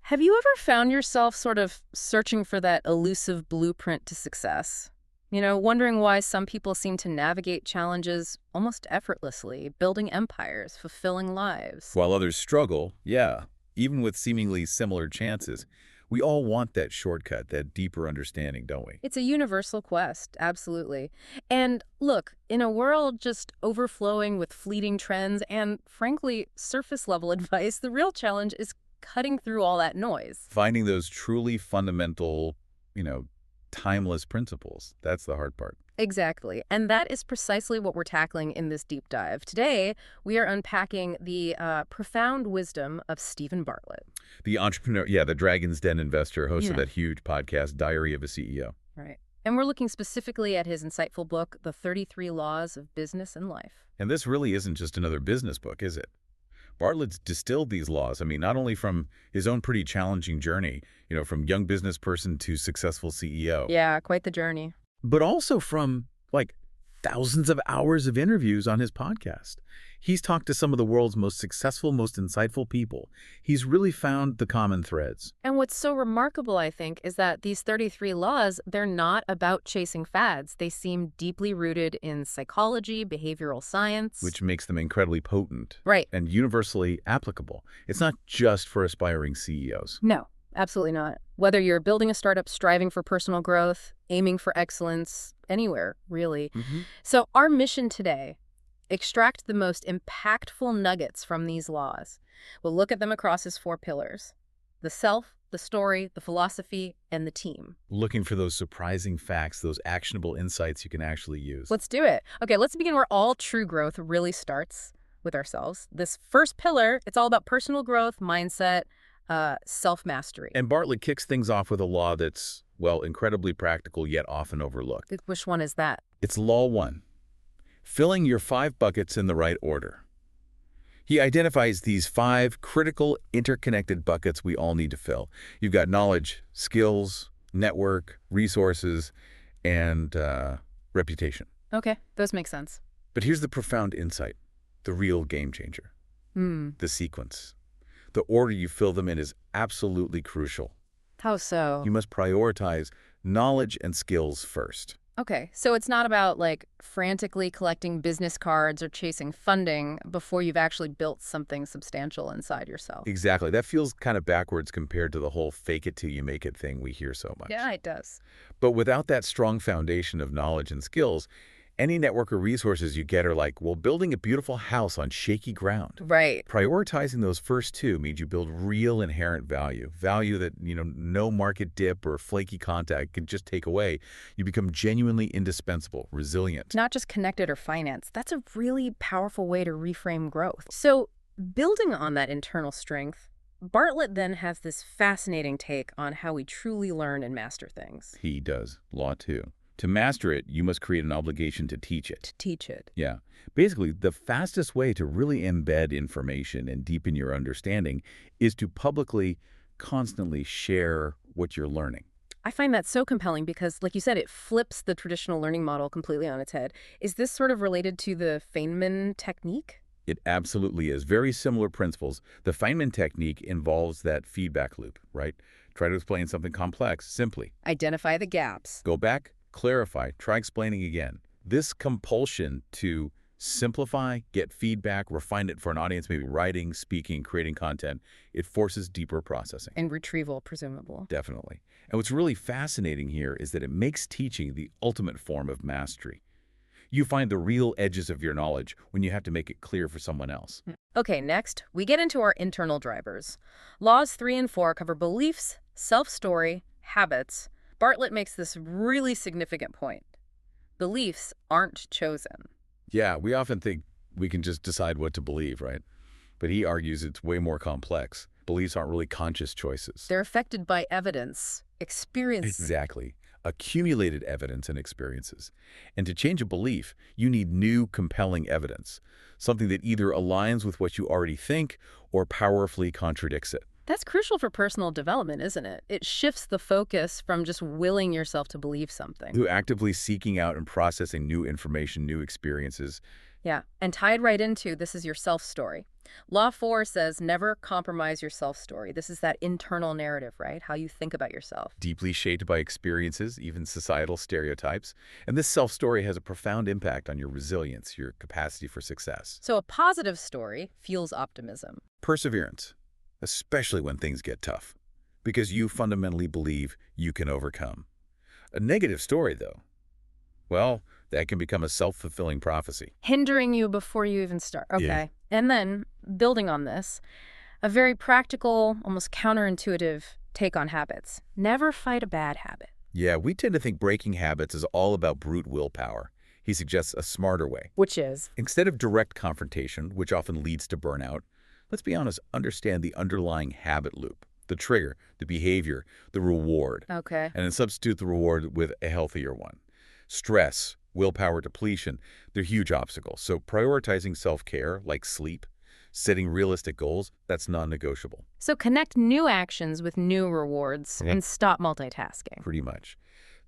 Have you ever found yourself sort of searching for that elusive blueprint to success? Wondering why some people seem to navigate challenges almost effortlessly, building empires, fulfilling lives. While others struggle, yeah, even with seemingly similar chances, we all want that shortcut, that deeper understanding, don't we? It's a universal quest, absolutely. And look, in a world just overflowing with fleeting trends and, frankly, surface-level advice, the real challenge is cutting through all that noise. Finding those truly fundamental, timeless principles, that's the hard part. Exactly. And that is precisely what we're tackling in this deep dive. Today, we are unpacking the profound wisdom of Steven Bartlett. The entrepreneur, yeah, the Dragon's Den investor, host of Yeah. that huge podcast, Diary of a CEO. Right. And we're looking specifically at his insightful book, The 33 Laws of Business and Life. And this really isn't just another business book, is it? Bartlett's distilled these laws, not only from his own pretty challenging journey, from young business person to successful CEO, Yeah, quite the journey. but also from, thousands of hours of interviews on his podcast. He's talked to some of the world's most successful, most insightful people. He's really found the common threads. And what's so remarkable, I think, is that these 33 laws, they're not about chasing fads. They seem deeply rooted in psychology, behavioral science. Which makes them incredibly potent. Right. And universally applicable. It's not just for aspiring CEOs. No, absolutely not. Whether you're building a startup, striving for personal growth, aiming for excellence, anywhere, really. So our mission today, extract the most impactful nuggets from these laws. We'll look at them across his 4 pillars: the self, the story, the philosophy, and the team. Looking for those surprising facts, those actionable insights you can actually use. Let's do it. Okay, let's begin where all true growth really starts, with ourselves. This first pillar, it's all about personal growth, mindset, self-mastery. And Bartlett kicks things off with a law that's, incredibly practical yet often overlooked. Which one is that? It's Law 1. Filling your 5 buckets in the right order. He identifies these 5 critical, interconnected buckets we all need to fill. You've got knowledge, skills, network, resources, and reputation. Okay, those make sense. But here's the profound insight, the real game changer. The sequence. The order you fill them in is absolutely crucial. How so? You must prioritize knowledge and skills first. Okay, so it's not about frantically collecting business cards or chasing funding before you've actually built something substantial inside yourself. Exactly. That feels kind of backwards compared to the whole fake it till you make it thing we hear so much. Yeah, it does. But without that strong foundation of knowledge and skills, any network or resources you get are building a beautiful house on shaky ground. Right. Prioritizing those first 2 means you build real inherent value that, no market dip or flaky contact can just take away. You become genuinely indispensable, resilient. Not just connected or financed. That's a really powerful way to reframe growth. So building on that internal strength, Bartlett then has this fascinating take on how we truly learn and master things. He does. Law 2. To master it, you must create an obligation to teach it. To teach it. Yeah. Basically, the fastest way to really embed information and deepen your understanding is to publicly, constantly share what you're learning. I find that so compelling because, like you said, it flips the traditional learning model completely on its head. Is this sort of related to the Feynman technique? It absolutely is. Very similar principles. The Feynman technique involves that feedback loop, right? Try to explain something complex simply. Identify the gaps. Go back, clarify, try explaining again. This compulsion to simplify, get feedback, refine it for an audience, maybe writing, speaking, creating content, it forces deeper processing. And retrieval, presumable. Definitely. And what's really fascinating here is that it makes teaching the ultimate form of mastery. You find the real edges of your knowledge when you have to make it clear for someone else. Okay, next, we get into our internal drivers. Laws 3 and 4 cover beliefs, self-story, habits. Bartlett makes this really significant point. Beliefs aren't chosen. Yeah, we often think we can just decide what to believe, right? But he argues it's way more complex. Beliefs aren't really conscious choices. They're affected by evidence, experience. Exactly. Accumulated evidence and experiences. And to change a belief, you need new, compelling evidence, something that either aligns with what you already think or powerfully contradicts it. That's crucial for personal development, isn't it? It shifts the focus from just willing yourself to believe something. To actively seeking out and processing new information, new experiences. Yeah, and tied right into this is your self-story. Law 4 says never compromise your self-story. This is that internal narrative, right? How you think about yourself. Deeply shaped by experiences, even societal stereotypes. And this self-story has a profound impact on your resilience, your capacity for success. So a positive story fuels optimism. Perseverance, especially when things get tough, because you fundamentally believe you can overcome. A negative story, though, well, that can become a self-fulfilling prophecy. Hindering you before you even start. Okay. Yeah. And then, building on this, a very practical, almost counterintuitive take on habits. Never fight a bad habit. Yeah, we tend to think breaking habits is all about brute willpower. He suggests a smarter way. Which is? Instead of direct confrontation, which often leads to burnout, let's be honest, understand the underlying habit loop, the trigger, the behavior, the reward, Okay. and then substitute the reward with a healthier one. Stress, willpower depletion, they're huge obstacles. So prioritizing self-care, like sleep, setting realistic goals, that's non-negotiable. So connect new actions with new rewards and stop multitasking. Pretty much.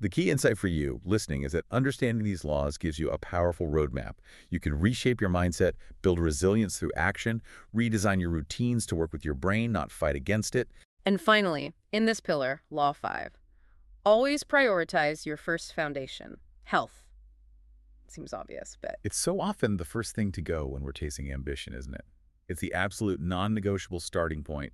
The key insight for you, listening, is that understanding these laws gives you a powerful roadmap. You can reshape your mindset, build resilience through action, redesign your routines to work with your brain, not fight against it. And finally, in this pillar, Law 5, always prioritize your first foundation, health. Seems obvious, but... It's so often the first thing to go when we're chasing ambition, isn't it? It's the absolute non-negotiable starting point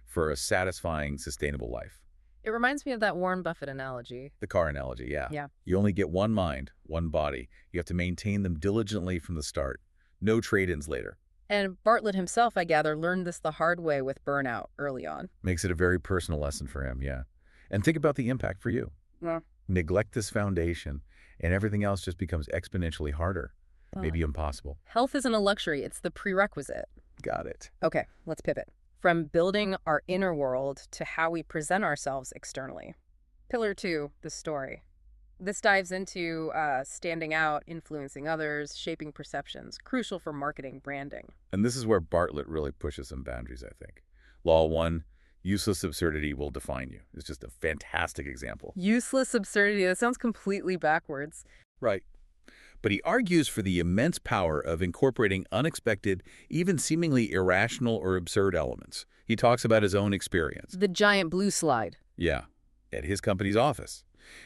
for a satisfying, sustainable life. It reminds me of that Warren Buffett analogy. The car analogy, yeah. Yeah. You only get one mind, one body. You have to maintain them diligently from the start. No trade-ins later. And Bartlett himself, I gather, learned this the hard way with burnout early on. Makes it a very personal lesson for him, yeah. And think about the impact for you. Yeah. Neglect this foundation, and everything else just becomes exponentially harder, maybe impossible. Health isn't a luxury, it's the prerequisite. Got it. Okay, let's pivot. From building our inner world to how we present ourselves externally. Pillar 2, the story. This dives into standing out, influencing others, shaping perceptions, crucial for marketing, branding. And this is where Bartlett really pushes some boundaries, I think. Law 1, useless absurdity will define you. It's just a fantastic example. Useless absurdity, that sounds completely backwards. Right. But he argues for the immense power of incorporating unexpected, even seemingly irrational or absurd elements. He talks about his own experience. The giant blue slide. Yeah, at his company's office.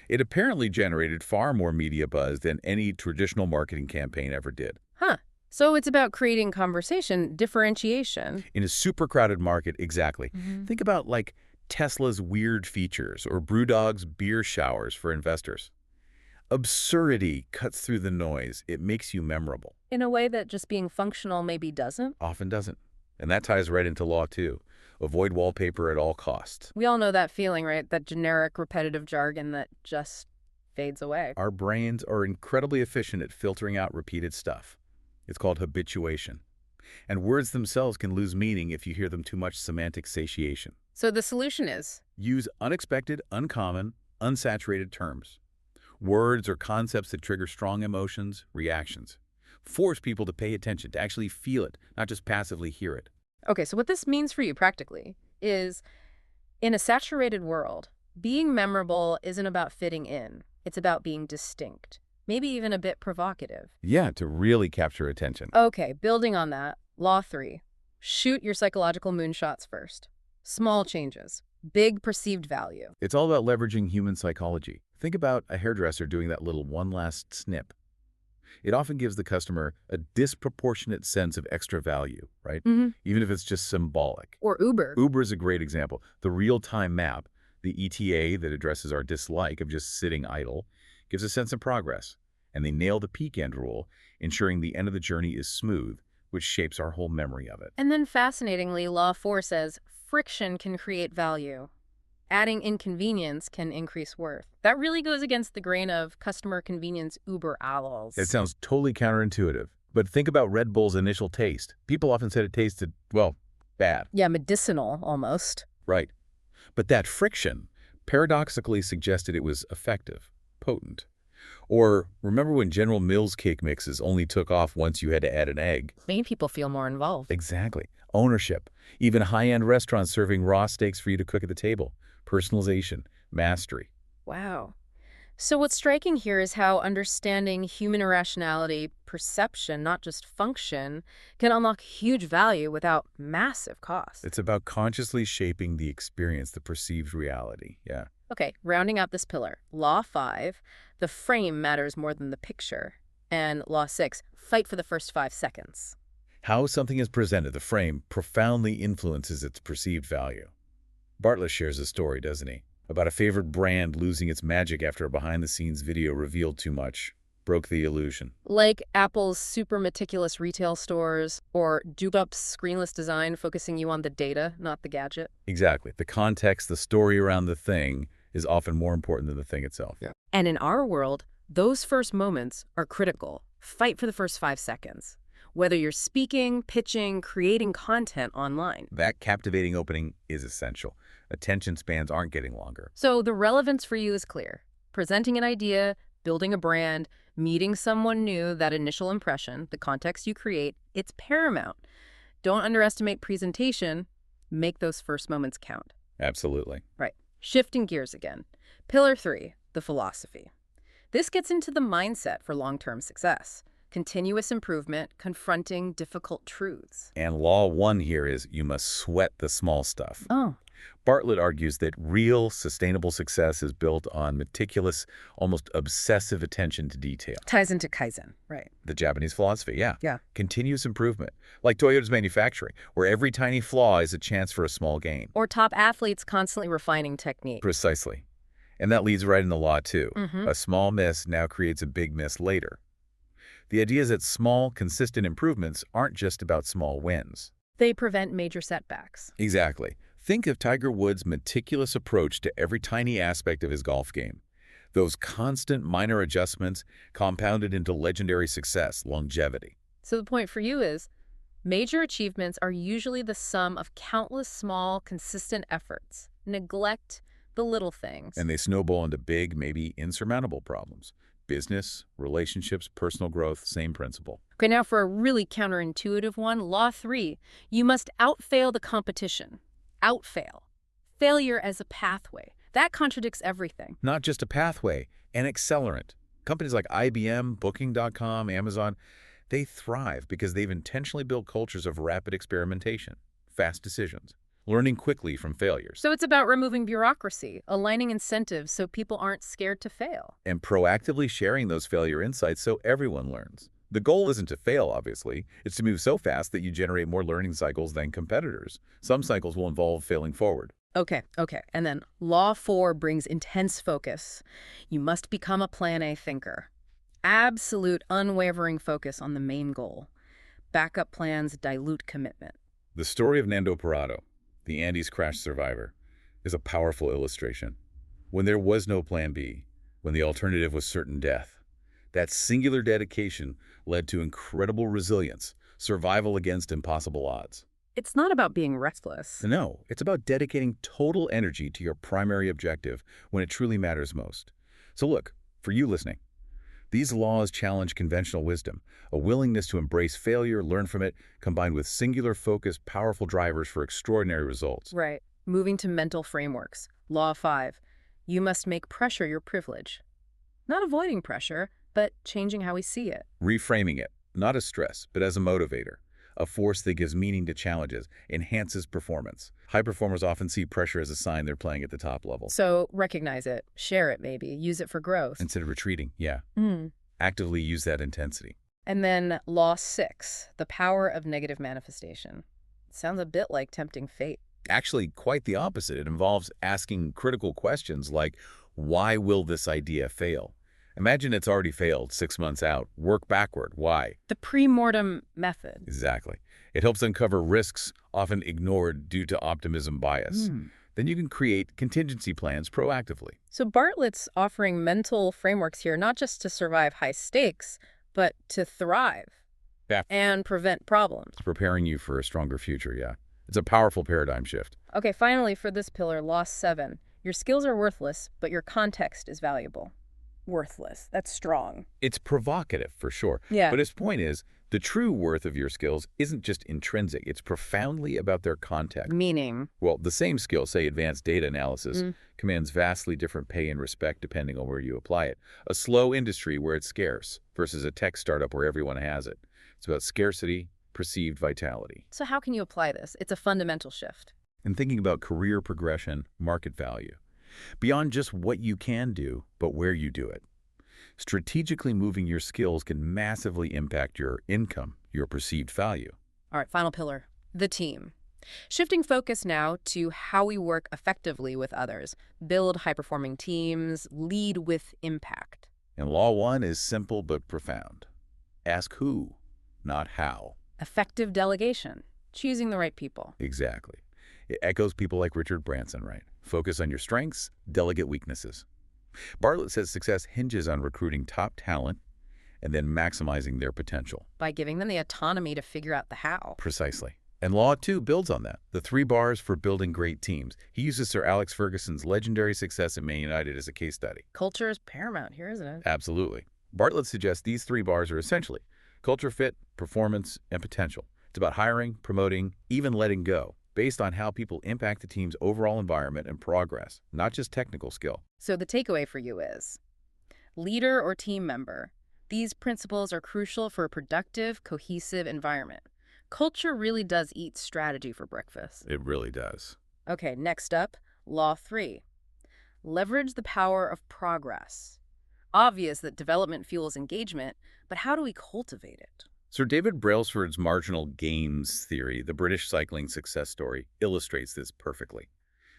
It apparently generated far more media buzz than any traditional marketing campaign ever did. Huh. So it's about creating conversation, differentiation. In a super crowded market, exactly. Think about like Tesla's weird features or Brewdog's beer showers for investors. Absurdity cuts through the noise. It makes you memorable. In a way that just being functional maybe doesn't. Often doesn't. And that ties right into Law 2. Avoid wallpaper at all costs. We all know that feeling, right? That generic, repetitive jargon that just fades away. Our brains are incredibly efficient at filtering out repeated stuff. It's called habituation. And words themselves can lose meaning if you hear them too much semantic satiation. So the solution is? Use unexpected, uncommon, unsaturated terms. Words or concepts that trigger strong emotions, reactions. Force people to pay attention, to actually feel it, not just passively hear it. Okay, so what this means for you practically is, in a saturated world, being memorable isn't about fitting in. It's about being distinct, maybe even a bit provocative. Yeah, to really capture attention. Okay, building on that, Law 3. Shoot your psychological moonshots first. Small changes, big perceived value. It's all about leveraging human psychology. Think about a hairdresser doing that little one last snip. It often gives the customer a disproportionate sense of extra value, right? Even if it's just symbolic. Or Uber. Uber is a great example. The real-time map, the ETA that addresses our dislike of just sitting idle, gives a sense of progress. And they nail the peak end rule, ensuring the end of the journey is smooth, which shapes our whole memory of it. And then fascinatingly, Law 4 says friction can create value. Adding inconvenience can increase worth. That really goes against the grain of customer convenience Uber alles. It sounds totally counterintuitive. But think about Red Bull's initial taste. People often said it tasted, well, bad. Yeah, medicinal almost. Right. But that friction paradoxically suggested it was effective, potent. Or remember when General Mills cake mixes only took off once you had to add an egg? Made people feel more involved. Exactly. Ownership. Even high-end restaurants serving raw steaks for you to cook at the table. Personalization. Mastery. Wow. So what's striking here is how understanding human irrationality, perception, not just function, can unlock huge value without massive cost. It's about consciously shaping the experience, the perceived reality. Yeah. Okay, rounding out this pillar. Law 5, the frame matters more than the picture. And Law 6, fight for the first 5 seconds. How something is presented, the frame, profoundly influences its perceived value. Bartlett shares a story, doesn't he? About a favorite brand losing its magic after a behind-the-scenes video revealed too much, broke the illusion. Like Apple's super meticulous retail stores, or Doobup's screenless design focusing you on the data, not the gadget. Exactly. The context, the story around the thing is often more important than the thing itself. Yeah. And in our world, those first moments are critical. Fight for the first 5 seconds. Whether you're speaking, pitching, creating content online. That captivating opening is essential. Attention spans aren't getting longer. So the relevance for you is clear. Presenting an idea, building a brand, meeting someone new, that initial impression, the context you create, it's paramount. Don't underestimate presentation. Make those first moments count. Absolutely. Right. Shifting gears again. Pillar 3, the philosophy. This gets into the mindset for long-term success. Continuous improvement, confronting difficult truths. And law 1 here is you must sweat the small stuff. Oh. Bartlett argues that real, sustainable success is built on meticulous, almost obsessive attention to detail. Ties into Kaizen, right. The Japanese philosophy, yeah. Yeah. Continuous improvement, like Toyota's manufacturing, where every tiny flaw is a chance for a small gain. Or top athletes constantly refining technique. Precisely. And that leads right into law 2. Mm-hmm. A small miss now creates a big miss later. The idea is that small, consistent improvements aren't just about small wins. They prevent major setbacks. Exactly. Think of Tiger Woods' meticulous approach to every tiny aspect of his golf game. Those constant minor adjustments compounded into legendary success, longevity. So the point for you is, major achievements are usually the sum of countless small, consistent efforts. Neglect the little things. And they snowball into big, maybe insurmountable problems. Business, relationships, personal growth, same principle. Okay, now for a really counterintuitive one, Law 3, you must outfail the competition. Outfail. Failure as a pathway. That contradicts everything. Not just a pathway, an accelerant. Companies like IBM, Booking.com, Amazon, they thrive because they've intentionally built cultures of rapid experimentation, fast decisions, learning quickly from failures. So it's about removing bureaucracy, aligning incentives so people aren't scared to fail. And proactively sharing those failure insights so everyone learns. The goal isn't to fail, obviously. It's to move so fast that you generate more learning cycles than competitors. Some cycles will involve failing forward. Okay. And then Law 4 brings intense focus. You must become a Plan A thinker. Absolute, unwavering focus on the main goal. Backup plans dilute commitment. The story of Nando Parado, the Andes crash survivor, is a powerful illustration. When there was no Plan B, when the alternative was certain death, that singular dedication led to incredible resilience, survival against impossible odds. It's not about being restless. No, it's about dedicating total energy to your primary objective when it truly matters most. So look, for you listening, these laws challenge conventional wisdom, a willingness to embrace failure, learn from it, combined with singular focus, powerful drivers for extraordinary results. Right. Moving to mental frameworks. Law 5. You must make pressure your privilege. Not avoiding pressure, but changing how we see it. Reframing it, not as stress, but as a motivator, a force that gives meaning to challenges, enhances performance. High performers often see pressure as a sign they're playing at the top level. So recognize it, share it maybe, use it for growth. Instead of retreating, yeah. Actively use that intensity. And then Law 6, the power of negative manifestation. Sounds a bit like tempting fate. Actually, quite the opposite. It involves asking critical questions like, why will this idea fail? Imagine it's already failed 6 months out. Work backward. Why? The pre-mortem method. Exactly. It helps uncover risks often ignored due to optimism bias. Then you can create contingency plans proactively. So Bartlett's offering mental frameworks here, not just to survive high stakes, but to thrive and prevent problems. It's preparing you for a stronger future, yeah. It's a powerful paradigm shift. Okay, finally for this pillar, Law 7. Your skills are worthless, but your context is valuable. Worthless. That's strong. It's provocative, for sure. Yeah. But his point is, The true worth of your skills isn't just intrinsic, it's profoundly about their context. Meaning? Well, the same skill, say advanced data analysis, commands vastly different pay and respect depending on where you apply it. A slow industry where it's scarce versus a tech startup where everyone has it. It's about scarcity, perceived vitality. So how can you apply this? It's a fundamental shift. And thinking about career progression, market value. Beyond just what you can do, but where you do it. Strategically moving your skills can massively impact your income, your perceived value. All right, final pillar, the team. Shifting focus now to how we work effectively with others, build high-performing teams, lead with impact. And Law 1 is simple but profound. Ask who, not how. Effective delegation, choosing the right people. Exactly. It echoes people like Richard Branson, right? Focus on your strengths, delegate weaknesses. Bartlett says success hinges on recruiting top talent and then maximizing their potential. By giving them the autonomy to figure out the how. Precisely. And Law 2 builds on that. The 3 bars for building great teams. He uses Sir Alex Ferguson's legendary success at Man United as a case study. Culture is paramount here, isn't it? Absolutely. Bartlett suggests these 3 bars are essentially culture fit, performance, and potential. It's about hiring, promoting, even letting go, based on how people impact the team's overall environment and progress, not just technical skill. So the takeaway for you is, leader or team member, these principles are crucial for a productive, cohesive environment. Culture really does eat strategy for breakfast. It really does. Okay, next up, Law 3. Leverage the power of progress. Obvious that development fuels engagement, but how do we cultivate it? Sir David Brailsford's marginal gains theory, the British cycling success story, illustrates this perfectly.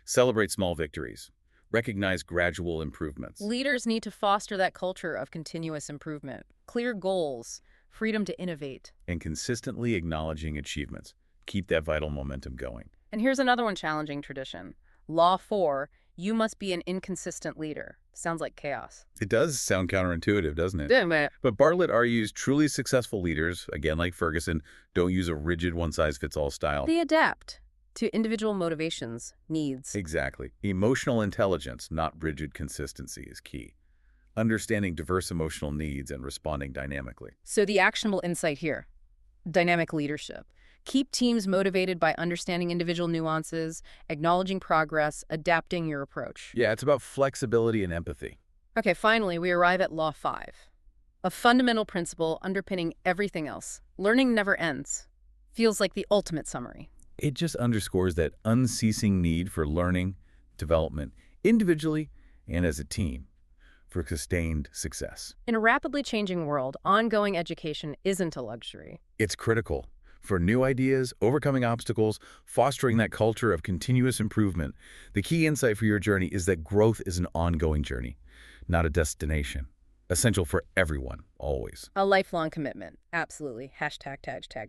Celebrate small victories. Recognize gradual improvements. Leaders need to foster that culture of continuous improvement, clear goals, freedom to innovate. And consistently acknowledging achievements. Keep that vital momentum going. And here's another one challenging tradition. Law 4, you must be an inconsistent leader. Sounds like chaos. It does sound counterintuitive, doesn't it? Yeah, But Bartlett argues truly successful leaders, again like Ferguson, don't use a rigid one-size-fits-all style. they adapt to individual motivations, needs. Exactly. Emotional intelligence, not rigid consistency, is key. Understanding diverse emotional needs and responding dynamically. So the actionable insight here, dynamic leadership. Keep teams motivated by understanding individual nuances, acknowledging progress, adapting your approach. Yeah, it's about flexibility and empathy. Okay, finally, we arrive at Law 5. A fundamental principle underpinning everything else. Learning never ends. Feels like the ultimate summary. It just underscores that unceasing need for learning, development, individually and as a team, for sustained success. In a rapidly changing world, ongoing education isn't a luxury. It's critical for new ideas, overcoming obstacles, fostering that culture of continuous improvement. The key insight for your journey is that growth is an ongoing journey, not a destination. Essential for everyone, always. A lifelong commitment. Absolutely. Hashtag,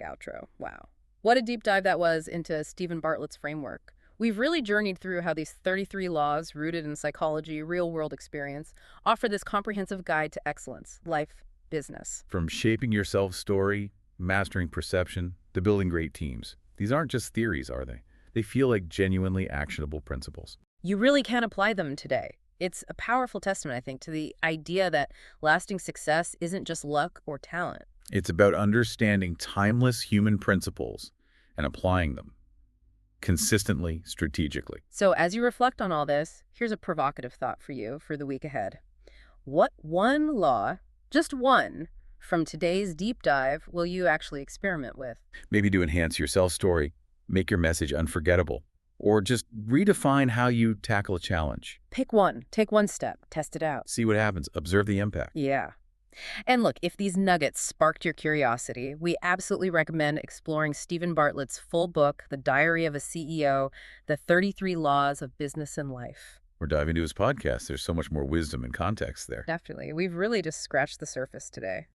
outro. Wow. What a deep dive that was into Steven Bartlett's framework. We've really journeyed through how these 33 laws, rooted in psychology, real-world experience, offer this comprehensive guide to excellence, life, business. From shaping your self-story, mastering perception, to building great teams. These aren't just theories, are they? They feel like genuinely actionable principles. You really can apply them today. It's a powerful testament, I think, to the idea that lasting success isn't just luck or talent. It's about understanding timeless human principles and applying them consistently, strategically. So as you reflect on all this, here's a provocative thought for you for the week ahead. What one law, just one, from today's deep dive will you actually experiment with? Maybe to enhance your self-story, make your message unforgettable, or just redefine how you tackle a challenge. Pick one, take one step, test it out. See what happens, observe the impact. Yeah. And look, if these nuggets sparked your curiosity, we absolutely recommend exploring Steven Bartlett's full book, The Diary of a CEO, The 33 Laws of Business and Life. Or dive into his podcast. There's so much more wisdom and context there. Definitely. We've really just scratched the surface today.